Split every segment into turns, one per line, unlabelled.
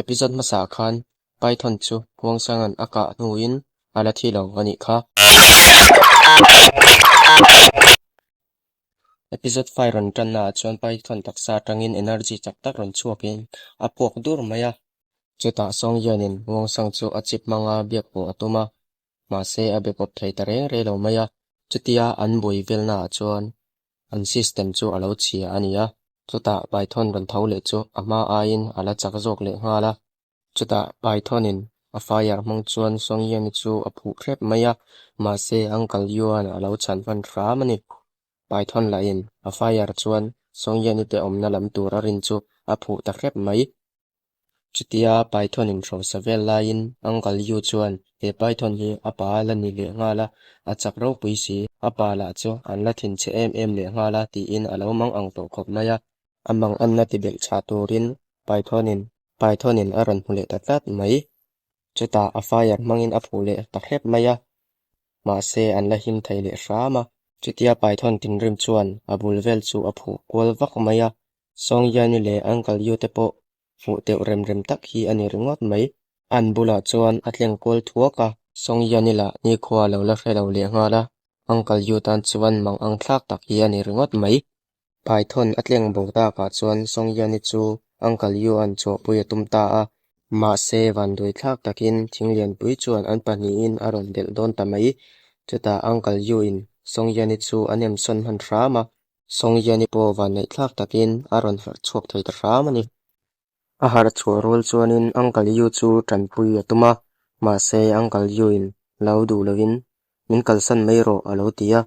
episode masa khan Python chu huang sangan aka nuin ala thilo ani kha episode 5 ron tan na chuan Python taksa tangin energy chak tak ron chuakin apok dur maya chuta song yanin huang sang chu achip manga biak po atuma ma se abe pop thei tareng re lo maya chutia an boi velna chuan an system chu alo chia ania chuta Python ron thole chu ama ain ala chak jok le ngala chuta Pythonin a fire mong chuan song yan chu a phu rep maya ma se uncle yuan alo chan van ramani Python la in a fire chuan song yan te omna lam tur rin chu a phu ta rep mai chutia Pythonin ro savel lain uncle yu chuan he Python hi apa la ni le ngala a chak ro pui si apa la chu an la thin che em le ngala ti in alo mang ang to khop maya amang an na ti bel cha turin Pythonin aron hule tatat mai chuta a fire mangin a phule tahrep maya ma se an la him thaile rama chutia Python tin rim chuan a bulvel chu a phu kwal vak maya song yani le uncle yu te po fu te rem tak hi ani ringot mai an bula chuan a tleng kol thuaka song yani la ni khwa lo la hrelo le ngala uncle yu tan chuan mang ang thlak tak hi ani ringot mai Python atleng bota ka chuan song yani chu uncle yu an cho pui tum ta a ma se van doi thak takin thinglian pui chuan an pani in aron del don tamai chuta uncle yu in song yani chu anem son han rama song yani po van nei thak takin aron har chok thei ta ramani a har chu rol chuanin uncle yu chu tran pui atuma ma se uncle yu in lau du lovin min kalsan mai ro alo tia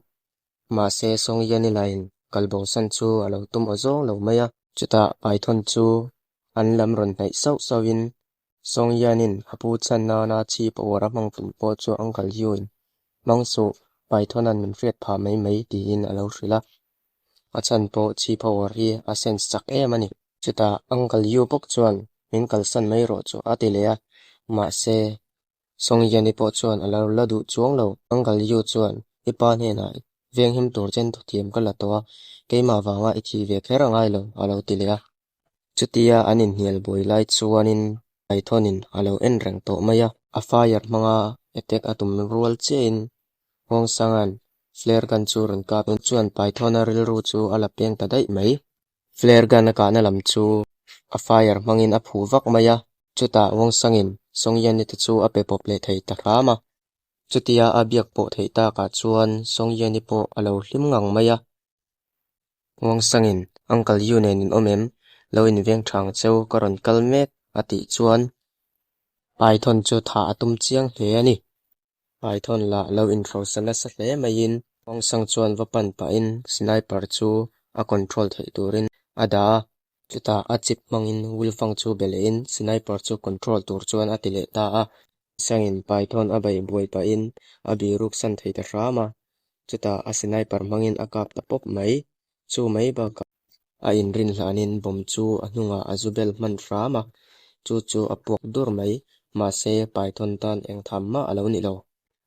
ma se song yani lain kalbong san chu alo tum azong lo maya chuta Python chu an lam ron nei sawin song yanin hapu chan na chi pawara mang pun po chu uncle yuin mang su Python an min riat pha mai ti in alo hrila achan po chi pawar hi a sense chak mani chuta uncle yu pok chuan min kalsan mai ro chu atilea ma se song yani po chuan alo ladu chuang lo uncle yu chuan ipa ne na veng him tur chen thu thiam kala to keima wanga ithi ve kherangai lo alo tilea chutia anin hial boi lai chuanin Pythonin alo en rang to maya a fire manga attack atum rual chain hong sangan flare gun chu ron ka pen chuan Python a ril ru chu ala peng ta dai mai flare gun ka na lam chu a fire mangin a phu vak maya chuta hong sangin song yan ni te chu a pe pop le thei ta rama chutia a biak po thei ta ka chuan song yan ni po alo hlim ngang maya hong sangin uncle yu nen in omem lo in veng thang cheu karon kalmet ati chuan Python chu tha atum chiang hle ani Python la lo intro sana sa hle main hong sang chuan vapan pa in sniper chu a control thei turin ada chuta a chip mangin wilfang chu belein sniper chu control tur chuan atile ta a sangin Python a bai buai pa in a bi ruk san thei ta rama chuta a sniper mangin a kap ta pop mai chu mai ba a in rin hlanin bom chu a hnunga azubel man rama chu apok dur mai ma se Python tan eng thamma alo ni lo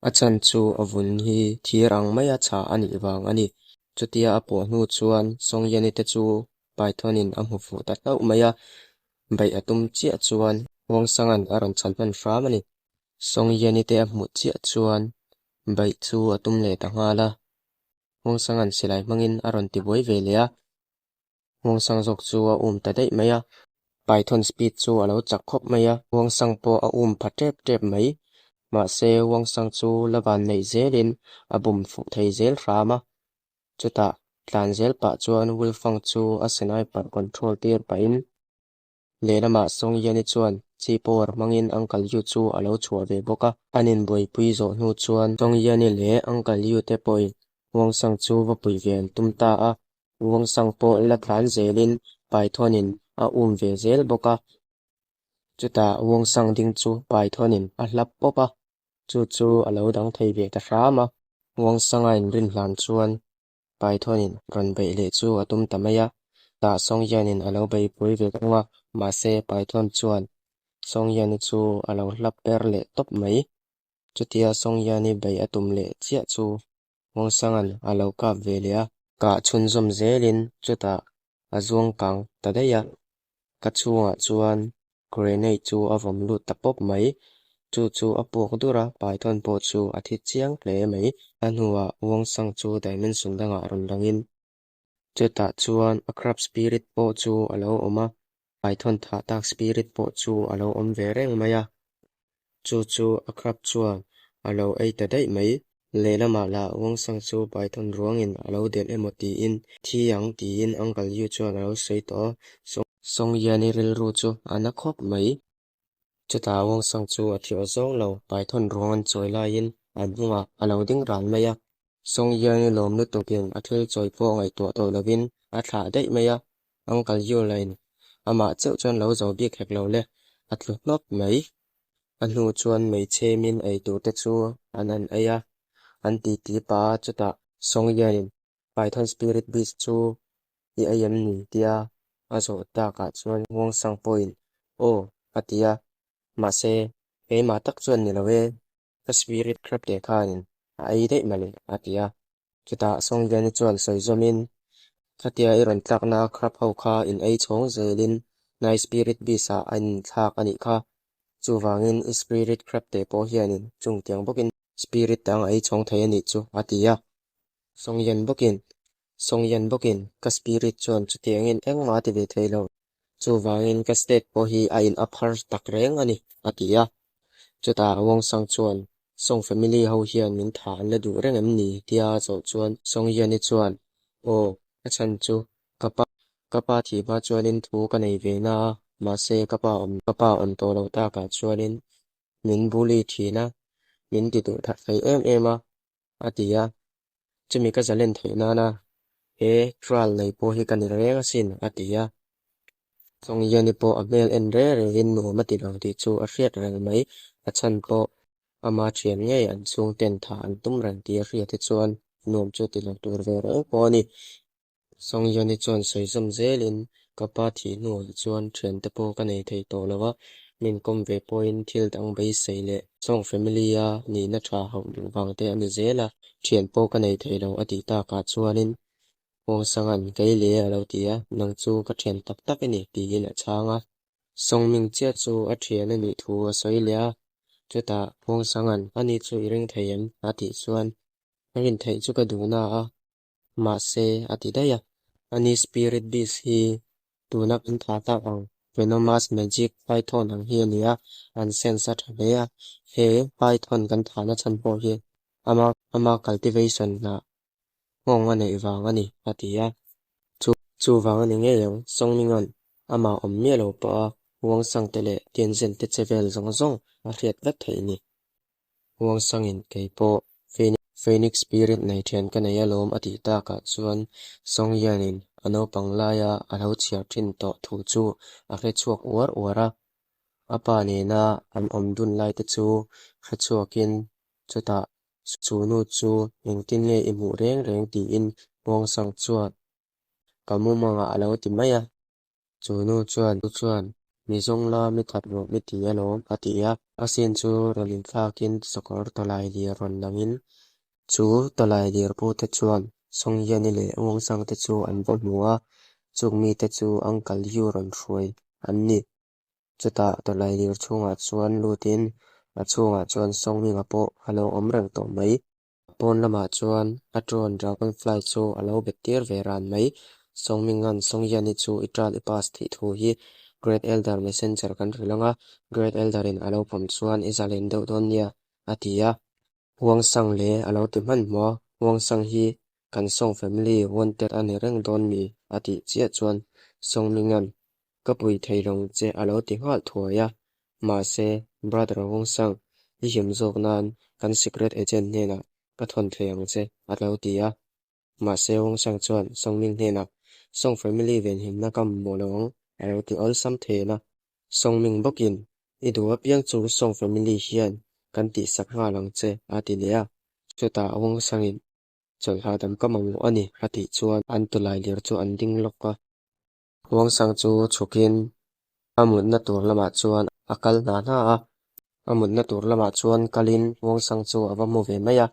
achan chu avun hi thirang maya cha ani wang ani chutia apo hnu chuan song yani te chu Pythonin amhu fu ta tau maya bai atum chia chuan wong sangan aron chanman ramani song yani te amhu chia chuan bai chu atum le ta ngala wong sangan silai mangin aron ti boi ve le a wong sang jok chu a ta dei maya Python speed chu alo chak khop maya wong sang po a phatep mai ma se wong sang chu lawan nei zelin a bum fu thei zel rama chuta tlan zel pa chuan wilfang chu a sniper control tir pa in lelama song yani chuan chi por mangin uncle yu chu alo chhuwa ve boka anin boi pui zo hnu chuan song yani le uncle yu te poi wong sang chu va pui ven tumta a wong sang po la tlan zelin Pythonin a ve zel boka chuta wong sang ding chu Pythonin a hlap popa chu alo dang thei ve ta rama wong sanga in rin hlan chuan Pythonin ron bei le chu atum tamaya ta song yanin alo bei pui ve nga ma se Python chuan song yani chu alo hlap per le top mai chutia song yani bei atum le chia chu wong sangan alo ka ve le a ka chun zom zelin chuta azuang kang tadaya ka chunga chuan grenade chu avom lut tapop mai chu apuk dura python po chu athi chiang ple mai anhuwa wong sang chu dimension danga ron langin chuta chuan a crab spirit po chu alo oma python tha tak spirit po chu alo om ve reng maya chu a crab chuan alo ei ta dai mai lelama la wong sang chu python ruangin alo del emoti in thiang ti in uncle yu chuan alo sei to song yani ril ru chu anakhop mai chuta wong sang chu athio zong lo python ruangan choi la in anhunga alo ding ran maya song yani lom nu tokin athil choi po ngai to to lovin a tha dai maya uncle yu line ama cheu chuan lo zo bi khek lo le atlu hlop mai anu chuan mei chemin ei tu te chu anan aya an ti pa chuta song yanin python spirit beast chu i ayam ni tia azo ta ka chuan wong sang point o atia ma se e ma tak chuan ni lawe ka spirit crab te khanin ai dei mali atia chuta song yani chuan soi zomin katia iron tlak na crab ho kha in ei chong zelin nai spirit beast a an thak ani kha chuwangin spirit crab te po hianin chung tiang bokin spirit tang ai chong thei ani chu atia songyan bokin ka spirit chon chu tiangin engma ti ve theilo chuwangin ka state po hi a in aphar tak reng ani atia chuta wong sang chuan song family ho hian min tha an la du reng em ni tia chaw chuan songyan ni chuan o a chan chu kapa thi ba chuanin thu ka nei ve na ma se kapa om to lo ta ka chuanin min buli thina min ti tu that thei em a atia chumi ka zalen thei na na e trial nei po hi kan renga sin atia song yani po a mel en re in no mati lo ti chu a hriat reng mai a chan po ama thian nge an chung ten tha an tum ran ti a hriat chuan nom chu ti lo tur ve re po ni song yani chuan sei zum zelin kapa thi no chuan thian te po ka nei thei to lawa min kom ve point thil dang bei sei le song family a ni na tha ho wang te ani zela thian po ka nei thei lo ati ta ka chuanin wong sangan kei le alo tia nang chu ka thian tak tak ani ti in a changa song ming chia chu a thian ani thu a soi lia chuta wong sangan ani chu iring theiam ati chuan rin thei chu ka du na a ma se ati daya ani spirit beast hi tunak in tha ta ang venomous magic python ang hi ania an sense thawea he python kan thana chan po hi ama cultivation na ngong ane iwang ani atia chu wang ani nge yang song mingon ama ommia lo pa wong sang tele tianzen te chevel zong zong a hriat vat thei ni wong sangin keipo phoenix spirit nei thian ka nei alom ati ta ka chuan song yanin ano panglaya alo chiar thin to thu chu a hre chuak wara apa ne na an om dun lai te chu hre chuakin chuta chunu chu engtin nge imu reng ti in wong sang chuan kamu manga alo ti maya chunu chuan mi zong la mi that ro mi ti alom atia asin chu rolin thakin sokor tolai li ron langin chu tolai dir pu te chuan song yani le wong sang te chu an bo hnuwa chuk mi te chu uncle yu ron hruai an ni chuta tolai dir chunga chuan lutin a chunga chuan song mi nga po halo om reng to mai pon lama chuan a drone dragonfly chu alo betir ve ran mai song mingan song yani chu itral ipas thi thu hi great elder messenger kan rilanga great elder in alo pom chuan izalen deuh don nia atia wong sang le alo ti man mo wong sang hi kan song family wanted ani reng don mi ati chia chuan song mingan kapui thei rong che alo ti hal thuaya ma se brother wong sang hi him zok nan kan secret agent ne na ka thon theyang che alo tia ma se wong sang chuan song ming ne na song family ven him na kam molong alo ti all sam the na song ming bokin idua piang chu song family hian kan ti sakha lang che ati lea chuta wong sangin chol hadam kamamu ani hati chuan an tulai lir chu an ding lokka wong sang chu chukin amut na tur lama chuan akal na a amut na tur lama chuan kalin wong sang chu awamu ve maya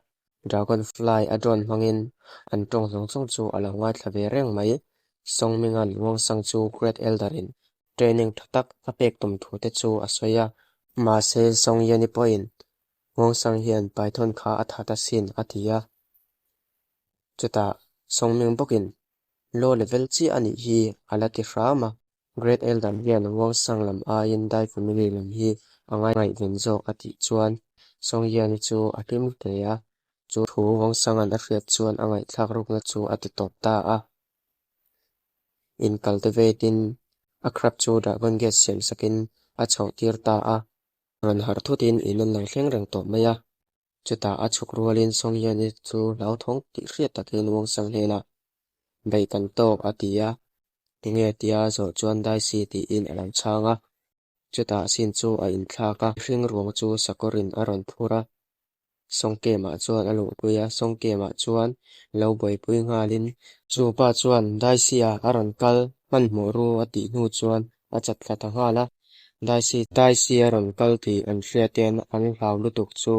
dragonfly adron mangin an tong zong chu ala ngai thave reng mai song mingan wong sang chu great elderin training thatak a pek tum thu te chu a soya ma se song yani point ngong sang hian python kha a thata sin atia chuta songming bokin low level chi ani hi alati rama grade eldan hian ngong sang lam a in dai family lam hi angai ngai ven jok ati chuan song yani chu atim te ya chu thu ngong sang an a hriat chuan angai thlak ruk na chu ati top ta a in cultivating a crop chu da gon get siam sakin a chho tir ta a ran har thutin in an lang thleng rang to maya chuta a chuk rualin song yani chu lau thong ti hriat takin ngong sang hena bei kan tok atia tinge tia zo chuan dai si ti in alam changa chuta sin chu a in thlaka hring ruang chu sakorin aron phura songke ma chuan alo puya songke ma chuan lo boi pui ngalin chu pa chuan dai sia aron kal man moru ati nu chuan a chat thata ngala dai si aron kal ti an hriaten an hlau lutuk chu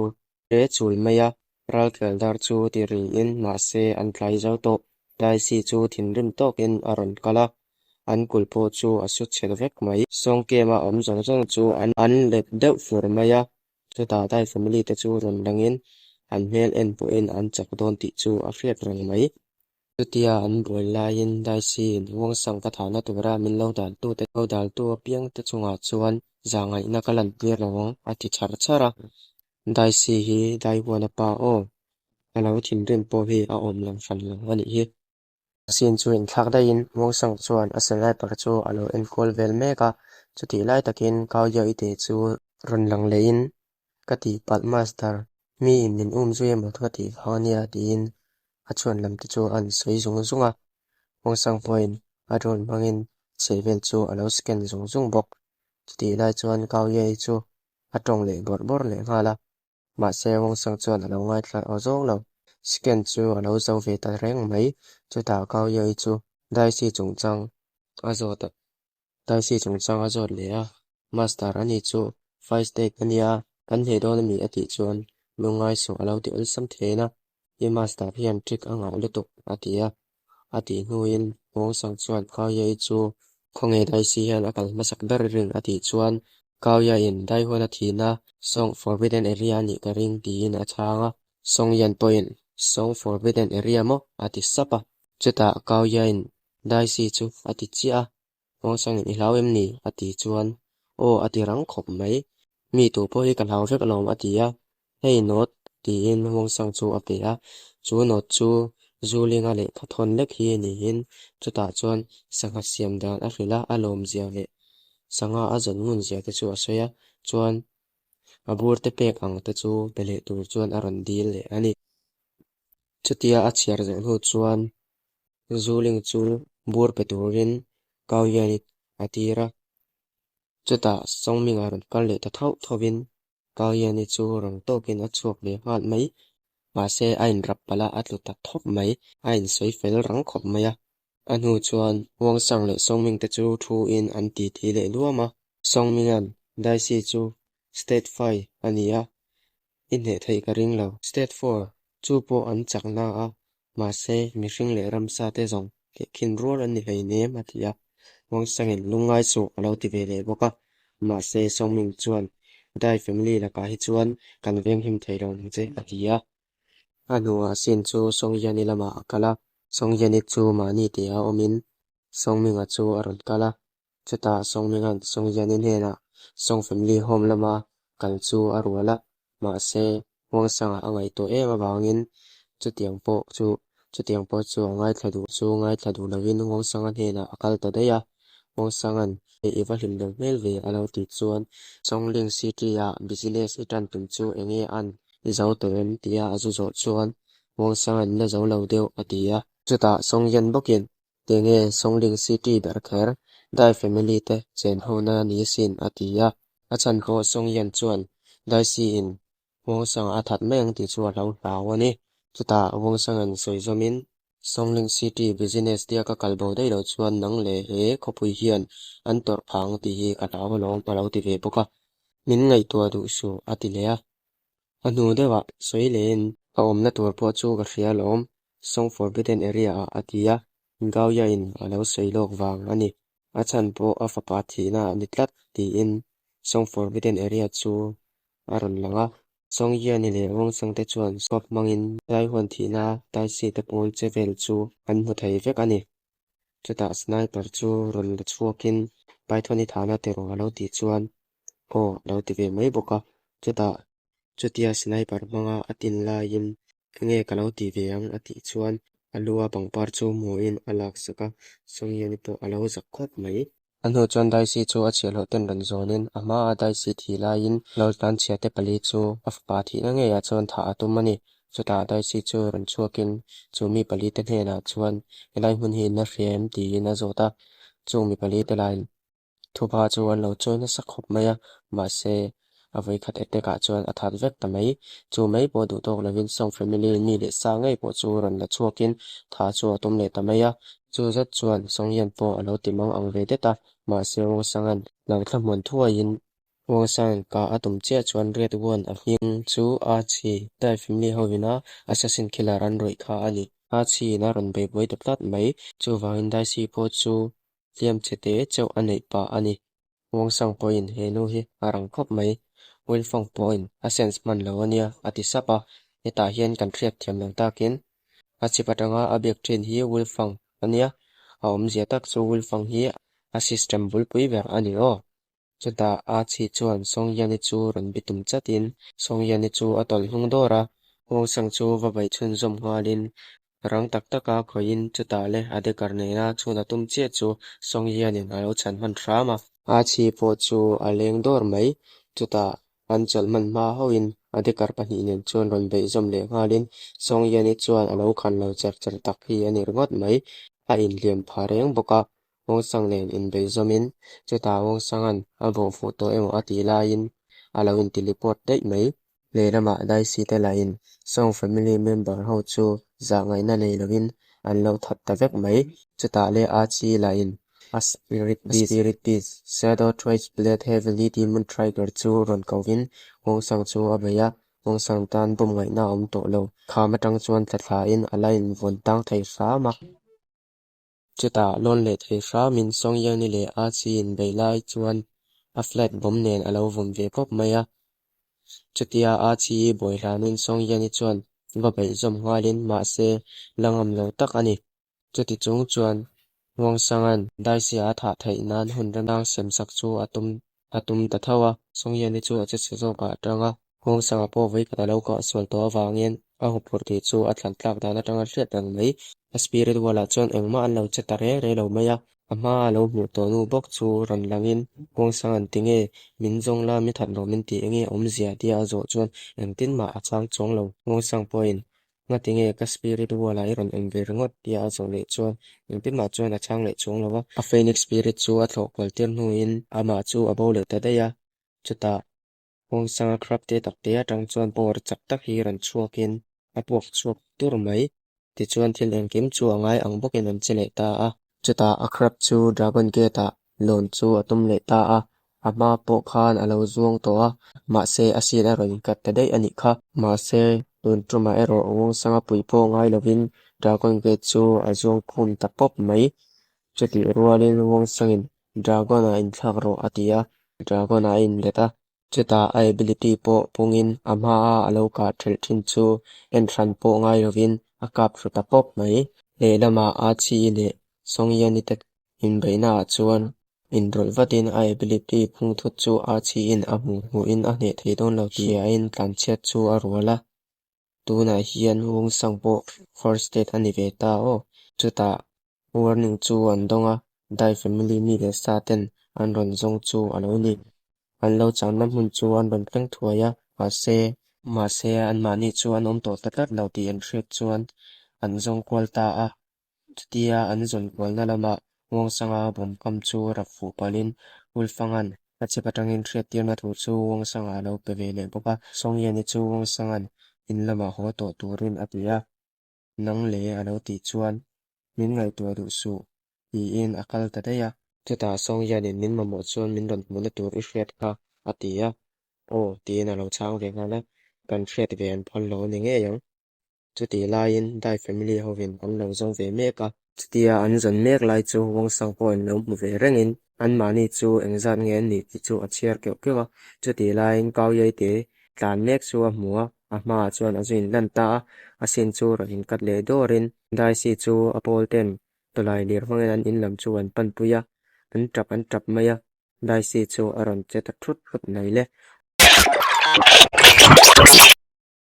re chul maya ral kel dar chu ti ri in ma se an tlai zo to dai si chu thin rim tok in aron kala an kulpo chu asu chet vek mai songke ma om zong zong chu an let deuh fur maya chuta dai family te chu ron langin an hmel en pu in an chak don ti chu a hriat rang mai chutia an boi lain dai si wong sang ka thana tura min lo dal tu piang te chunga chuan zangai na kalan tir lawng ati char chara dai si hi dai wana pa o alo thin rim po hi a om lang fan lang ani hi sin chu in thak da in wong sang chuan a selai par chu alo en kol vel meka chuti lai takin kaw ya ite chu ron lang lein kati pat master mi min zui mo thati khania tin a chuan lam te chu an soi zung zunga wong sang point a ron mangin sevel chu alo scan zung bok chuti lai chuan kaw ya chu a tong le bor le ngala ma se wong sang chuan alo ngai thla o zong lo scan chu alo zo ve ta reng mai chuta kaw ya chu dai si chung chang azota dai si chung chang azot le a master ani chu five state ania kan he don mi ati chuan lungai so alo ti ul sam thena ye master hian trick anga lutuk atia ati nuin wong sang chuan kaw ya chu khonge dai si hian akal masak dar ring ati chuan kaw ya in dai hona thina song forbidden area ni ka ring tin a changa song yan point song forbidden area mo ati sapa chuta kaw ya in dai si chu ati chia wong sang in hilawem ni ati chuan o ati rang khop mai mi tu po hi kan haw vek alom atia hei not tin wong sang chu apea chu not chu zulinga le thathon lek hi ni in chuta chuan sanga siam dan a hrila alom zia le sanga azon ngun zia te chu asoya chuan abur te pek ang te chu bele tur chuan aron dil le ani chutia a chiar zeng hu chuan zuling chu bur peturin kaw yani atira chuta songming aron kal le ta thau thobin kaw yani chu rong tokin a chuak le ngat mai ma se ain rap pala atlu ta thop mai ain soi fel rang khop maya anu chuan wong sang le songming te chu thu in an ti thi le luama songming an dai si chu state 5 ania in he thei ka ring lo state 4 chu po an chakna a ma se mi hring le ramsa te zong ke khin rol an ni hei ne matia wong sangin lungai chu alo ti ve le boka ma se songming chuan dai family la ka hi chuan kan veng him thei rong che atia anu a sin chu song yani lama akala song yani chu mani te a omin songming a chu aron kala chuta songming an song yani hena song family home lama kal chu arwala ma se wong sanga angai to ema bangin chutiang po chu ngai thadu lawin wong sanga hena akal ta deya wong sangan e eva hlim lo mel ve alo ti chuan songling city a business itan tum chu enge an zau to en tia azu zo chuan wong sangan na zo lo deu atia chuta songyan bokin tenge songling city ber kher dai family te chen hona ni sin atia achan ko songyan chuan dai si in wong sang athat meng ti chu lo lawani chuta wong sangan soizomin songling city business dia ka kalbo dei lo chuan nang le he khopui hian an tor phang ti hi ka law lom palo ti ve boka min ngai to du su atilea anu dewa soilen a omna tur po chu ka hria lom song forbidden area a atia gaw ya in alo soilok wang ani achan po afapa thina nitlat ti in song forbidden area chu aron langa song ya ni le wong sang te chuan sop mangin dai hon thina dai si te pon chevel chu an mu thei vek ani chuta sniper chu ron le chuakin python ni thana te ro alo ti chuan o lo ti ve mai boka chuta chutia sniper manga atin la in nge kalo ti ve ang ati chuan alua pangpar chu mu in alak saka song ya ni po alo zakhot mai anho chuan dai si chu a chialo ten ran zonin ama a dai si thi la in lo tan chia te pali chu afpa thi na nge ya chuan tha atum mani chuta dai si chu ran chuakin chu mi pali te hne na chuan elai hun hi na rem ti na zota chu mi pali te lain thupa chu an lo choin na sakhop maya ma se avoi khat ete ka chuan a that vek ta mai chu mai po du tok lovin song family ni le sa ngai po chu ran la chuakin tha chu atum le ta maya chu zat chuan song yan po alo timang ang ve de ta ma se wo sangan lang thla mon thua in wo sang ka atum che chuan red one a hing chu a chi dai family hovina assassin killer an roi kha ani a chi na ron be boi de plat mai chu wangin dai si po chu liam chete cheu anei pa ani wong sang point he nu hi arang khop mai will phong point a sense man lo ania ati sapa eta hian kan thriat thiam lang takin a chipatanga a bek thin hi will phong ania a om zia tak chu will phong hi a system bul pui ver ani o chuta a chi chuan song yani chu ron bitum chatin song yani chu atol hnung dora wong sang chu va bai chun zom ngalin rang tak taka khoin chuta le ade karne na chuna tum che chu song yanin alo chan man thrama a chi po chu a leng dor mai chuta an chal man ma hoin ade kar pahnih nen chuan ron bei zom le ngalin song yani chuan alo khan lo cher cher tak hi ani ringot mai a in liam pha reng boka wong sang nen in bei zomin chuta wong sangan a bo photo emo ati la in alo in ti report dei mai le lama dai si te la in song family member ho chu za ngai na nei lovin an lo that ta vek mai chuta le a chi la in a spirit beast shadow twice blade heavily demon trigger chu ron kovin wong sang chu abaya wong sang tan bum ngai na om to lo kha matang chuan tla in alain von tang thai sa ma chuta lon le thei sa min song yang ni le a chi in bei lai chuan a flat bom nen alo vom ve pop maya chutia a chi boi ranin song yang ni chuan va bei zom ngalin ma se langam lo tak ani chuti chung chuan wong sangan dai si a tha thei nan hun rang sem sak chu atum ta thawa song yang ni chu a che zo ka tanga wong sanga po vai ka lo ka sol to awangin a hu phur ti chu a thlan tlak dana tanga hriat ang mai a spirit wala chuan engma an lo chetare re lo maya ama lo mu to nu bok chu ran langin wong sangan tinge min zong la mi that lo min ti enge om zia dia zo chuan eng tin ma a chang chong lo wong sang point nga tinge ka spirit wala i ron eng ver ngot dia zo le chuan eng tin ma chuan a chang le chong lo a phoenix spirit chu a thlok kwal tir nu in ama chu a bo le ta deya chuta wong sanga krap te tak te atang chuan por chak tak hi ran chuakin a puak chuak tur mai ti chuan thil eng kim chu angai ang bokin an chele ta a chuta a krap chu dragon gate a lon chu atum le ta a ama po khan alo zuang to a ma se asin a ron kat ta dei ani kha ma se tun truma ero wong sanga pui po ngai lovin dragon gate chu a zuang khum ta pop mai chuti rualin wong sangin dragon a in thak ro atia dragon a in leta chuta ability po pungin ama a alo ka thel thin chu en than po ngai lovin a kap thuta pop mai le lama a chi le song yani tak in beina chuan in rol vatin ability phung thu chu a chi in a mu in a ne thei don lo ti a in tlan chet chu a rola tuna hian wong sang po first state ani ve ta o chuta warning chu an donga dai family ni le sa ten an ron zong chu alo ni an lo chang nam hun chu an ron tleng thuaya ma se an ma ni chu an om to tatat lo ti an hret chuan an zong kwal ta a tia an zon kwal na lama wong sanga bom kam chu rak fu palin ulfangan a che patangin hret tir na thu chu wong sanga lo pe ve le boka song yani chu wong sangan in lama ho to turin apia nang le alo ti chuan min ngai tu du su i in akal ta deya chuta song yani min mamo chuan min ron mu na tur i hret kha atia o ti na lo chang ve ngala kan hret ve an phol lo ni nge yang chuti lain dai family hovin an lo zong ve me ka chutia an zon mek lai chu wang sang pawh lo hmu ve rengin an mani chu engzat nge an ni ti chu a chhiar keuh keuh a chuti lain kau yai te tlan mek chu a hmu a hmaah chuan a zuin lan ta a sin chu rahin kat le dawrin dai si chu a pawl ten tawlai lir hmangin an in lam chu an panpui a an trap mai a dai si chu a rawn chet a thut phut nei le